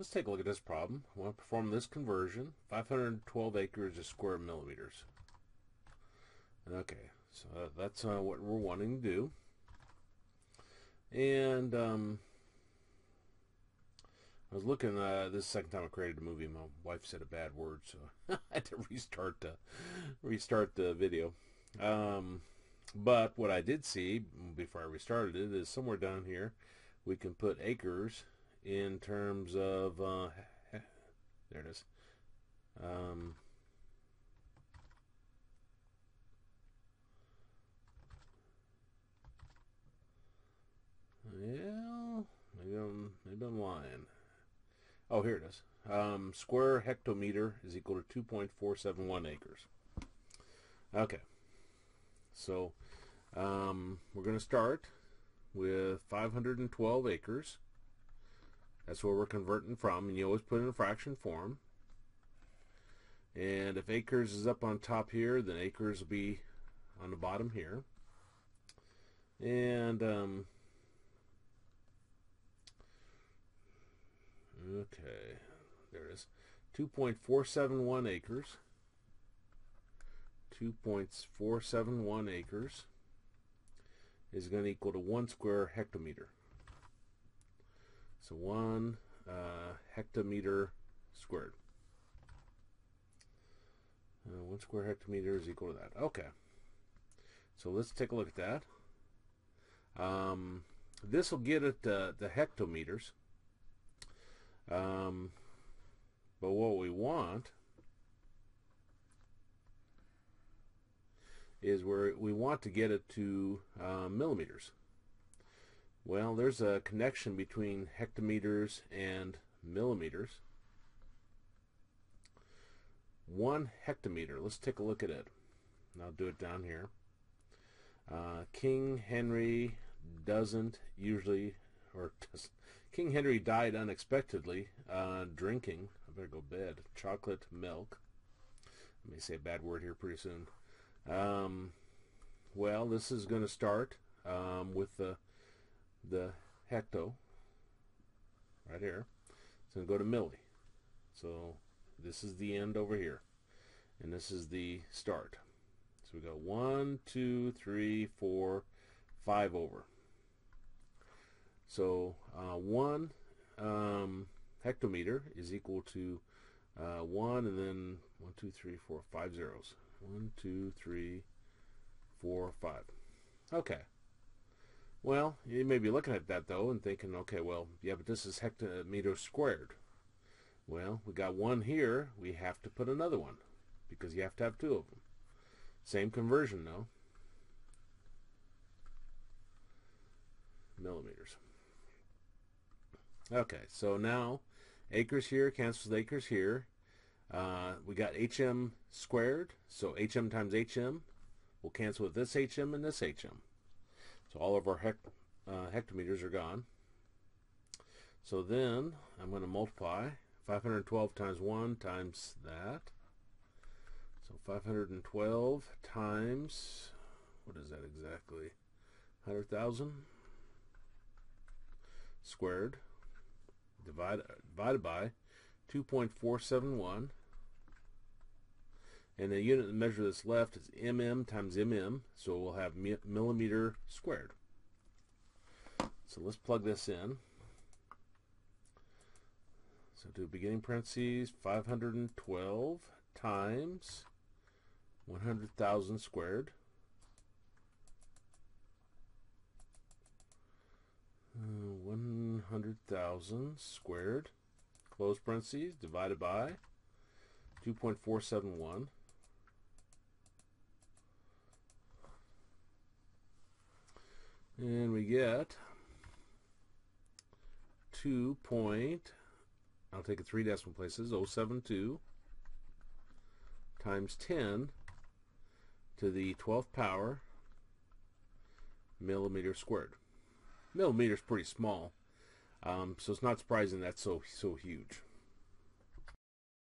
Let's take a look at this problem. I want to perform this conversion. 512 acres is square millimeters. Okay, so that's what we're wanting to do. And I was looking, this is the second time I created a movie. My wife said a bad word, so I had to restart the video. But what I did see before I restarted it is somewhere down here we can put acres in terms of, there it is. Yeah, maybe I'm lying. Oh, here it is. Square hectometer is equal to 2.471 acres. Okay, so we're going to start with 512 acres. That's where we're converting from, and you always put it in a fraction form. And if acres is up on top here, then acres will be on the bottom here. And okay, there it is. 2.471 acres. 2.471 acres is going to equal to 1 square hectometer. So 1 hectometer squared. 1 square hectometer is equal to that. Okay. So let's take a look at that. This will get at the hectometers. But what we want is we want to get it to millimeters. Well, there's a connection between hectometers and millimeters. 1 hectometer, let's take a look at it. And I'll do it down here. King Henry doesn't usually, King Henry died unexpectedly drinking, I better go to bed, chocolate milk. I may say a bad word here pretty soon. Well, this is going to start with the hecto right here. It's going to go to milli. So this is the end over here, and this is the start. So we go 1, 2, 3, 4, 5 over. So 1 hectometer is equal to 1, and then 1, 2, 3, 4, 5 zeros. 1, 2, 3, 4, 5. Okay. Well, you may be looking at that though and thinking, okay, well, yeah, but this is hectometer squared. Well, we got 1 here. We have to put another one because you have to have 2 of them. Same conversion though. Millimeters. Okay, so now acres here cancels acres here. We got HM squared, so HM times HM will cancel with this HM and this HM. So all of our hectometers are gone. So then I'm going to multiply 512 times 1 times that. So 512 times, what is that exactly? 100,000 squared divided by 2.471. And the unit of measure that's left is mm times mm, so we'll have millimeter squared. So let's plug this in. So do beginning parentheses 512 times 100,000 squared. 100,000 squared, close parentheses, divided by 2.471. And we get 2 point, I'll take it 3 decimal places, 072 times 10 to the 12th power millimeter squared. Millimeter is pretty small, so it's not surprising that's so huge.